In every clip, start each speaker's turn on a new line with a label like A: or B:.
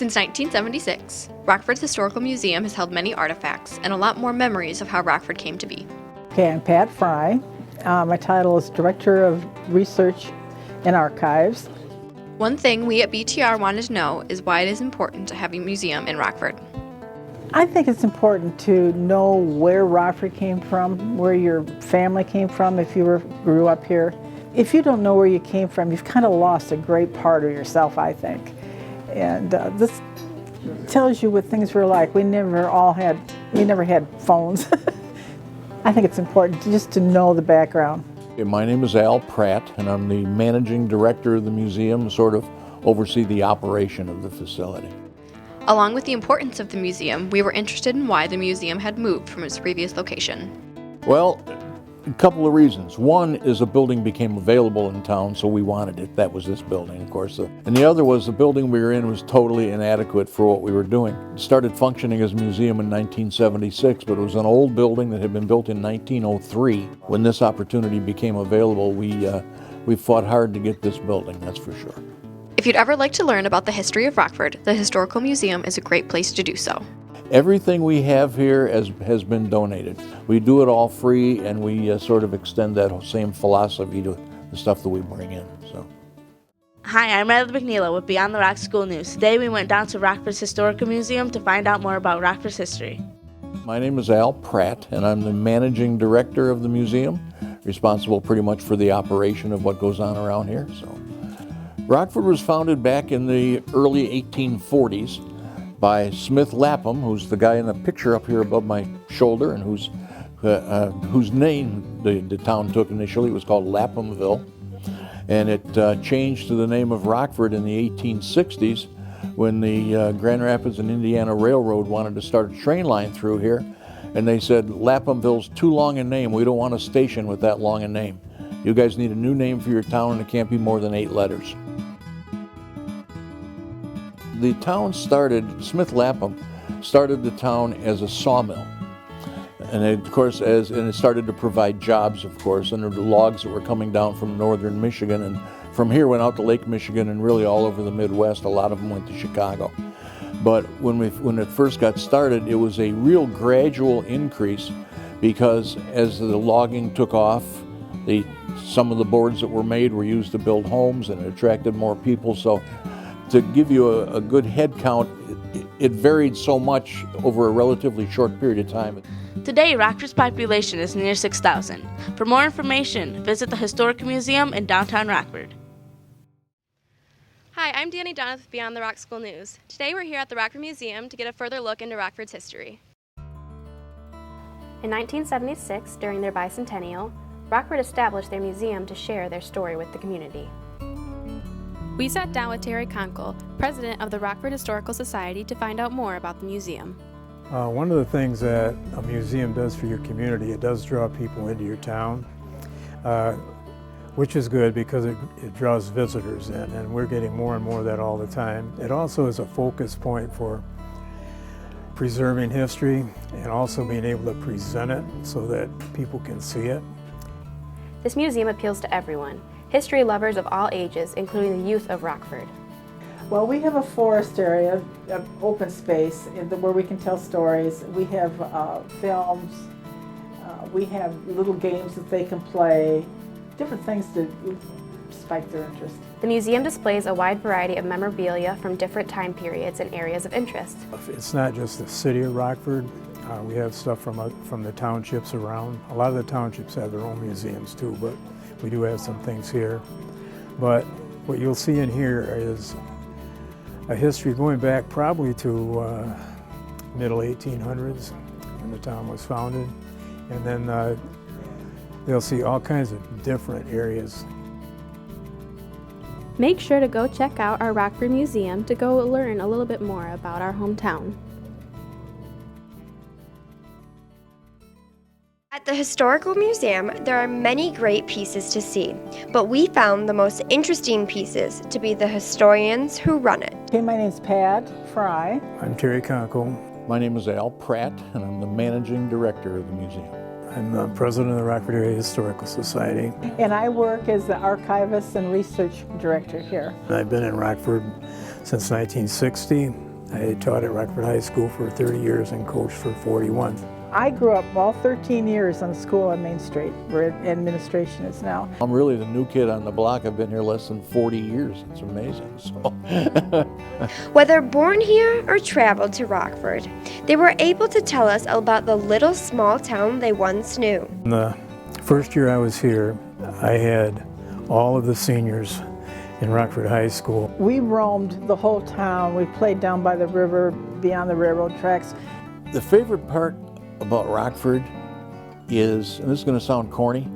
A: Since 1976, Rockford's Historical Museum has held many artifacts and a lot more memories of how Rockford came to be.
B: Okay, I'm Pat Fry. My title is Director of Research and Archives.
A: One thing we at BTR wanted to know is why it is important to have a museum in Rockford.
B: I think it's important to know where Rockford came from, where your family came from if you grew up here. If you don't know where you came from, you've kind of lost a great part of yourself, I think. And this tells you what things were like. We never had phones. I think it's important just to know the background.
C: My name is Al Pratt, and I'm the managing director of the museum, sort of oversee the operation of the facility.
A: Along with the importance of the museum, we were interested in why the museum had moved from its previous location.
C: Well, a couple of reasons. One is a building became available in town, so we wanted it. That was this building, of course. And the other was the building we were in was totally inadequate for what we were doing. It started functioning as a museum in 1976, but it was an old building that had been built in 1903. When this opportunity became available, we fought hard to get this building, that's for sure.
A: If you'd ever like to learn about the history of Rockford, the Historical Museum is a great place to do so.
C: Everything we have here has been donated. We do it all free, and we sort of extend that same philosophy to the stuff that we bring in. So.
D: Hi, I'm Riley McNeila with Beyond the Rock School News. Today we went down to Rockford's Historical Museum to find out more about Rockford's history.
C: My name is Al Pratt, and I'm the managing director of the museum, responsible pretty much for the operation of what goes on around here. So, Rockford was founded back in the early 1840s. By Smith Lapham, who's the guy in the picture up here above my shoulder, and whose name the town took initially. It was called Laphamville, and it changed to the name of Rockford in the 1860s when the Grand Rapids and Indiana Railroad wanted to start a train line through here, and they said, Laphamville's too long a name. We don't want a station with that long a name. You guys need a new name for your town, and it can't be more than 8 letters. The town Smith Lapham started the town as a sawmill. And it, of course, it started to provide jobs, of course, and there were logs that were coming down from northern Michigan, and from here went out to Lake Michigan and really all over the Midwest. A lot of them went to Chicago. But when it first got started, it was a real gradual increase because as the logging took off, some of the boards that were made were used to build homes, and it attracted more people. So to give you a good head count, it varied so much over a relatively short period of time.
D: Today, Rockford's population is near 6,000. For more information, visit the Historical Museum in downtown Rockford.
E: Hi, I'm Danny Donath with Beyond the Rock School News. Today we're here at the Rockford Museum to get a further look into Rockford's history.
F: In 1976, during their bicentennial, Rockford established their museum to share their story with the community.
G: We sat down with Terry Conkle, president of the Rockford Historical Society, to find out more about the museum.
H: One of the things that a museum does for your community, it does draw people into your town, which is good because it draws visitors in, and we're getting more and more of that all the time. It also is a focus point for preserving history and also being able to present it so that people can see it.
F: This museum appeals to everyone. History lovers of all ages, including the youth of Rockford.
B: Well, we have a forest area, an open space where we can tell stories. We have films. We have little games that they can play, different things to spike their interest.
F: The museum displays a wide variety of memorabilia from different time periods and areas of interest.
H: It's not just the city of Rockford. We have stuff from the townships around. A lot of the townships have their own museums too, but we do have some things here. But what you'll see in here is a history going back probably to middle 1800s when the town was founded. And then they'll see all kinds of different areas.
G: Make sure to go check out our Rockford Museum to go learn a little bit more about our hometown.
I: At the Historical Museum, there are many great pieces to see, but we found the most interesting pieces to be the historians who run it.
B: Okay, my name's Pat Fry.
H: I'm Terry Conkle.
C: My name is Al Pratt, and I'm the managing director of the museum.
H: I'm the president of the Rockford Area Historical Society.
B: And I work as the archivist and research director here.
H: I've been in Rockford since 1960. I taught at Rockford High School for 30 years and coached for 41.
B: I grew up all 13 years on the school on Main Street, where administration is now.
C: I'm really the new kid on the block. I've been here less than 40 years. It's amazing. So.
I: Whether born here or traveled to Rockford, they were able to tell us about the little small town they once knew.
H: In the first year I was here, I had all of the seniors in Rockford High School.
B: We roamed the whole town. We played down by the river, beyond the railroad tracks.
C: The favorite part about Rockford is, and this is going to sound corny,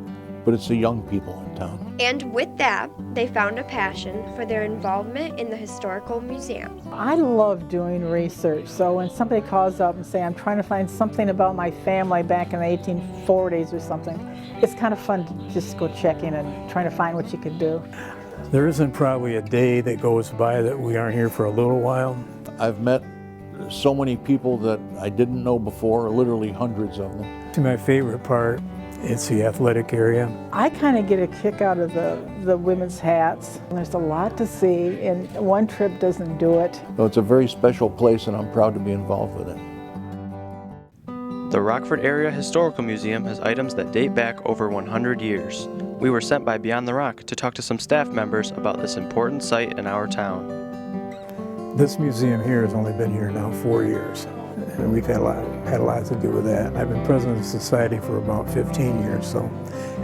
C: but it's the young people in town.
I: And with that, they found a passion for their involvement in the Historical Museum.
B: I love doing research, so when somebody calls up and say, I'm trying to find something about my family back in the 1840s or something, it's kind of fun to just go checking and trying to find what you could do.
H: There isn't probably a day that goes by that we aren't here for a little while.
C: I've met so many people that I didn't know before, literally hundreds of them.
H: To my favorite part, it's the athletic area.
B: I kind of get a kick out of the women's hats. There's a lot to see, and one trip doesn't do it.
C: So it's a very special place, and I'm proud to be involved with it.
J: The Rockford Area Historical Museum has items that date back over 100 years. We were sent by Beyond the Rock to talk to some staff members about this important site in our town.
H: This museum here has only been here now 4 years, and we've had a lot to do with that. I've been president of the society for about 15 years, so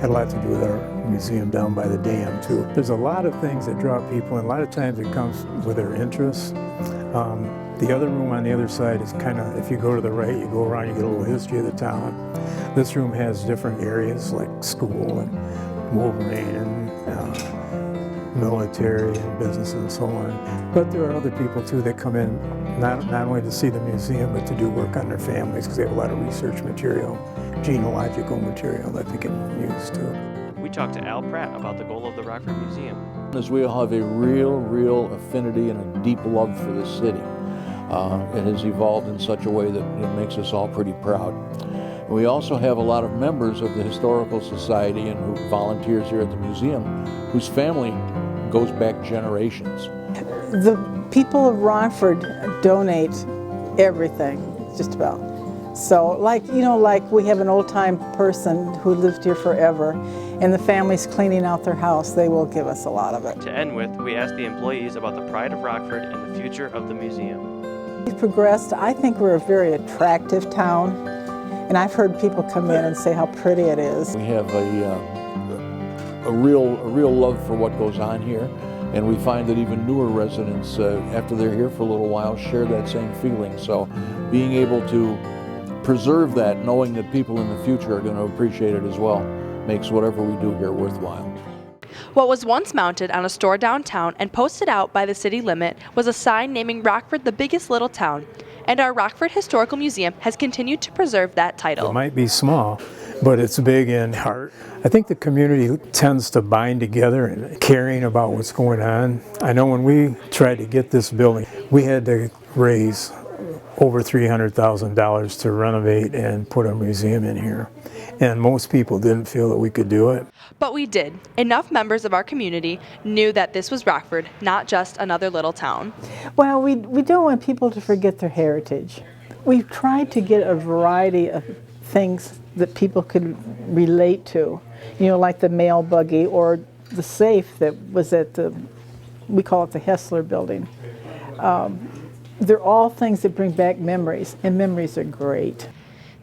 H: had a lot to do with our museum down by the dam too. There's a lot of things that draw people, and a lot of times it comes with their interests. The other room on the other side is kind of, if you go to the right, you go around, you get a little history of the town. This room has different areas like school and Wolverine and military and business and so on. But there are other people too that come in not only to see the museum, but to do work on their families, because they have a lot of research material, genealogical material that they can use too.
J: We talked to Al Pratt about the goal of the Rockford Museum.
C: As we all have a real affinity and a deep love for the city. It has evolved in such a way that it makes us all pretty proud. And we also have a lot of members of the Historical Society and who volunteers here at the museum whose family goes back generations.
B: The people of Rockford donate everything, just about. So like we have an old-time person who lived here forever, and the family's cleaning out their house, they will give us a lot of it.
J: To end with, we asked the employees about the pride of Rockford and the future of the museum.
B: We've progressed. I think we're a very attractive town, and I've heard people come in and say how pretty it is.
C: We have a real love for what goes on here, and we find that even newer residents, after they're here for a little while, share that same feeling. So being able to preserve that, knowing that people in the future are going to appreciate it as well, makes whatever we do here worthwhile.
K: What was once mounted on a store downtown and posted out by the city limit was a sign naming Rockford the biggest little town, and our Rockford Historical Museum has continued to preserve that title.
H: It might be small, but it's big in heart. I think the community tends to bind together and caring about what's going on. I know when we tried to get this building, we had to raise over $300,000 to renovate and put a museum in here. And most people didn't feel that we could do it.
K: But we did. Enough members of our community knew that this was Rockford, not just another little town.
B: Well, we don't want people to forget their heritage. We've tried to get a variety of things that people could relate to. Like the mail buggy or the safe that was at we call it the Hessler building. They're all things that bring back memories, and memories are great.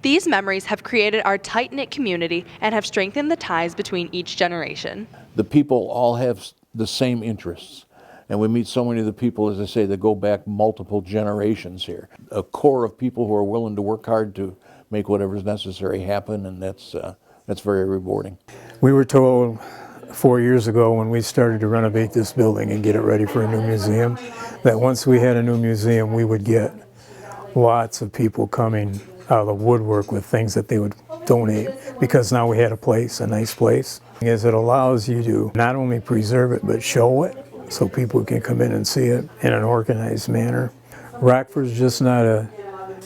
K: These memories have created our tight-knit community and have strengthened the ties between each generation.
C: The people all have the same interests, and we meet so many of the people, as I say, that go back multiple generations here. A core of people who are willing to work hard to make whatever's necessary happen, and that's very rewarding.
H: We were told 4 years ago when we started to renovate this building and get it ready for a new museum, that once we had a new museum, we would get lots of people coming out of the woodwork with things that they would donate, because now we had a place, a nice place. As it allows you to not only preserve it, but show it so people can come in and see it in an organized manner. Rockford's just not a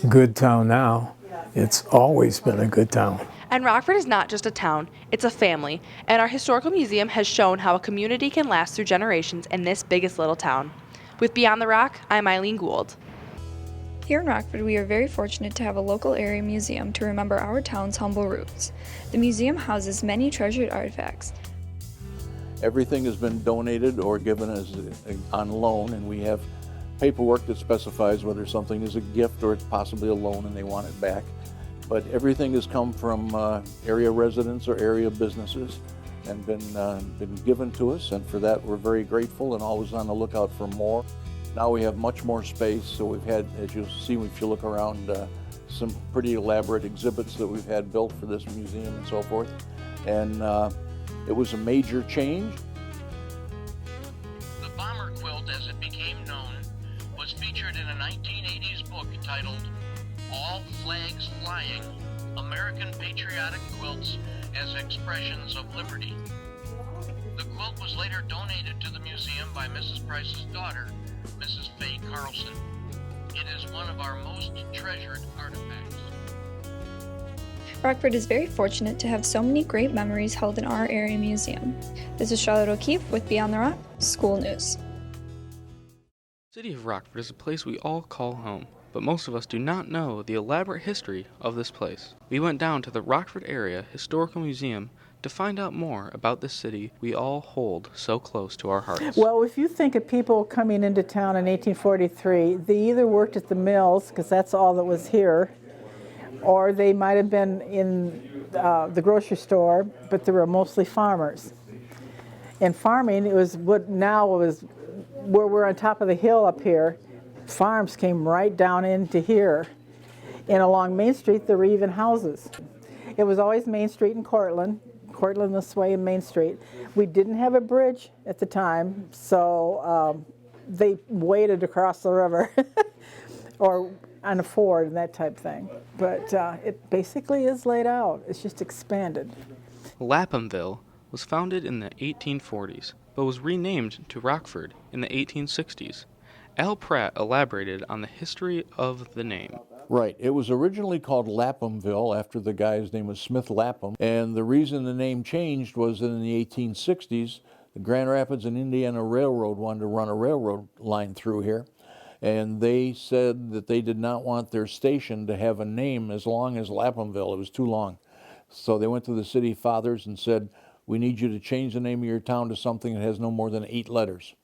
H: good town now. It's always been a good town.
K: And Rockford is not just a town, it's a family, and our Historical Museum has shown how a community can last through generations in this biggest little town. With Beyond the Rock, I'm Eileen Gould.
L: Here in Rockford, we are very fortunate to have a local area museum to remember our town's humble roots. The museum houses many treasured artifacts.
C: Everything has been donated or given as on loan, and we have paperwork that specifies whether something is a gift or it's possibly a loan and they want it back. But everything has come from area residents or area businesses and been given to us, and for that we're very grateful and always on the lookout for more. Now we have much more space, so we've had, as you'll see if you look around, some pretty elaborate exhibits that we've had built for this museum and so forth. And it was a major change.
M: The bomber quilt, as it became known, was featured in a 1980s book titled All Flags Flying, American Patriotic Quilts as Expressions of Liberty. The quilt was later donated to the museum by Mrs. Price's daughter, Mrs. Faye Carlson. It is one of our most treasured artifacts.
L: Rockford is very fortunate to have so many great memories held in our area museum. This is Charlotte O'Keefe with Beyond the Rock School News.
N: The city of Rockford is a place we all call home, but most of us do not know the elaborate history of this place. We went down to the Rockford Area Historical Museum to find out more about this city we all hold so close to our hearts.
B: Well, if you think of people coming into town in 1843, they either worked at the mills, because that's all that was here, or they might have been in the grocery store, but they were mostly farmers. And farming, it was what now was where we're on top of the hill up here. Farms came right down into here. And along Main Street, there were even houses. It was always Main Street and Cortlandt this way and Main Street. We didn't have a bridge at the time, so they waded across the river or on a ford and that type thing. But it basically is laid out. It's just expanded.
N: Laphamville was founded in the 1840s, but was renamed to Rockford in the 1860s. Al Pratt elaborated on the history of the name.
C: Right. It was originally called Laphamville after the guy's name was Smith Lapham, and the reason the name changed was that in the 1860s, the Grand Rapids and Indiana Railroad wanted to run a railroad line through here, and they said that they did not want their station to have a name as long as Laphamville. It was too long. So they went to the city fathers and said, we need you to change the name of your town to something that has no more than 8 letters.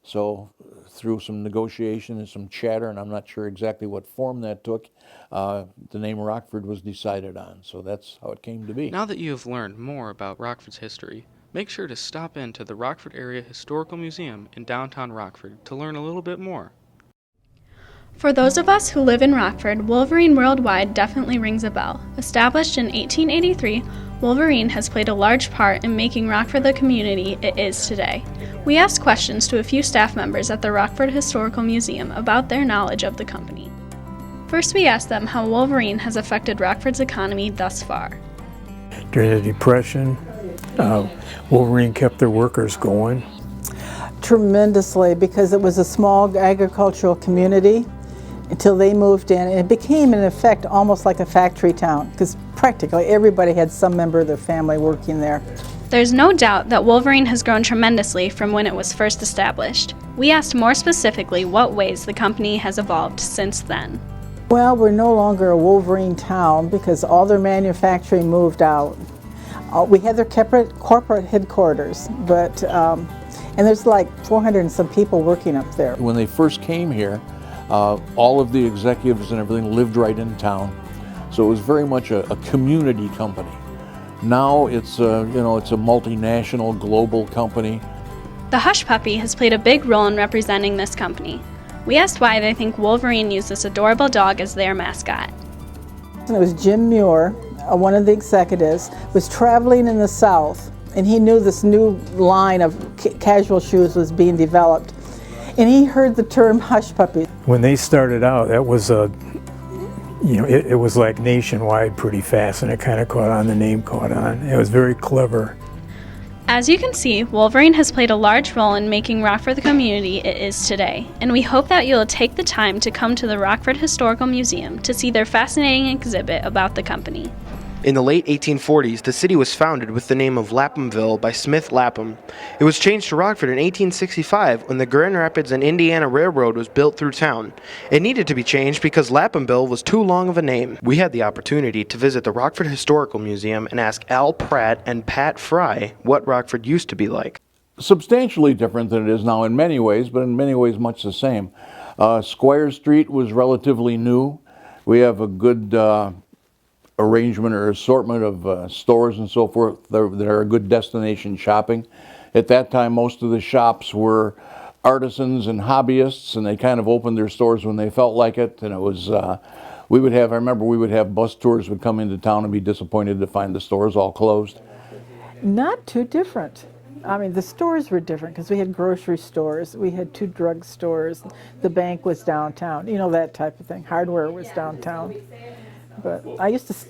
C: So through some negotiation and some chatter, and I'm not sure exactly what form that took, the name Rockford was decided on. So that's how it came to be.
N: Now that you have learned more about Rockford's history, make sure to stop into the Rockford Area Historical Museum in downtown Rockford to learn a little bit more.
G: For those of us who live in Rockford, Wolverine Worldwide definitely rings a bell. Established in 1883, Wolverine has played a large part in making Rockford the community it is today. We asked questions to a few staff members at the Rockford Historical Museum about their knowledge of the company. First, we asked them how Wolverine has affected Rockford's economy thus far.
H: During the Depression, Wolverine kept their workers going.
B: Tremendously, because it was a small agricultural community until they moved in, and it became in effect almost like a factory town because practically everybody had some member of their family working there.
G: There's no doubt that Wolverine has grown tremendously from when it was first established. We asked more specifically what ways the company has evolved since then.
B: Well, we're no longer a Wolverine town because all their manufacturing moved out. We had their corporate headquarters, but and there's like 400 and some people working up there.
C: When they first came here, all of the executives and everything lived right in town, so it was very much a community company. Now it's it's a multinational global company.
G: The Hush Puppy has played a big role in representing this company. We asked why they think Wolverine used this adorable dog as their mascot.
B: And it was Jim Muir, one of the executives, was traveling in the South, and he knew this new line of casual shoes was being developed. And he heard the term Hush Puppy.
H: When they started out, that was it was like nationwide pretty fast, and it kind of caught on, the name caught on. It was very clever.
G: As you can see, Wolverine has played a large role in making Rockford the community it is today, and we hope that you'll take the time to come to the Rockford Historical Museum to see their fascinating exhibit about the company.
O: In the late 1840s, the city was founded with the name of Laphamville by Smith Lapham. It was changed to Rockford in 1865 when the Grand Rapids and Indiana Railroad was built through town. It needed to be changed because Laphamville was too long of a name. We had the opportunity to visit the Rockford Historical Museum and ask Al Pratt and Pat Fry what Rockford used to be like.
C: Substantially different than it is now in many ways, but in many ways much the same. Squire Street was relatively new. We have a good arrangement or assortment of stores and so forth that are a good destination shopping. At that time, most of the shops were artisans and hobbyists, and they kind of opened their stores when they felt like it. And it was, I remember we would have bus tours would come into town and be disappointed to find the stores all closed.
B: Not too different. I mean, the stores were different because we had grocery stores, we had 2 drug stores, the bank was downtown, you know, that type of thing. Hardware was downtown. But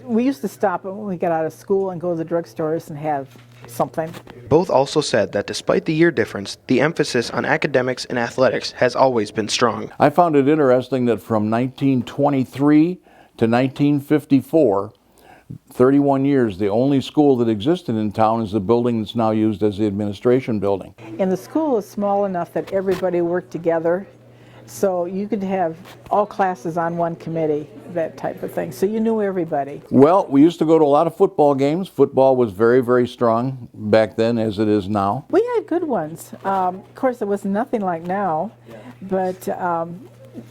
B: we used to stop when we got out of school and go to the drugstores and have something.
O: Both also said that despite the year difference, the emphasis on academics and athletics has always been strong.
C: I found it interesting that from 1923 to 1954, 31 years, the only school that existed in town is the building that's now used as the administration building.
B: And the school is small enough that everybody worked together, so you could have all classes on one committee, that type of thing, so you knew everybody.
C: Well, we used to go to a lot of football games. Football was very, very strong back then as it is now.
B: We had good ones. Of course, it was nothing like now, but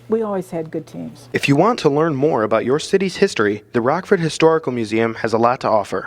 B: we always had good teams.
O: If you want to learn more about your city's history, the Rockford Historical Museum has a lot to offer.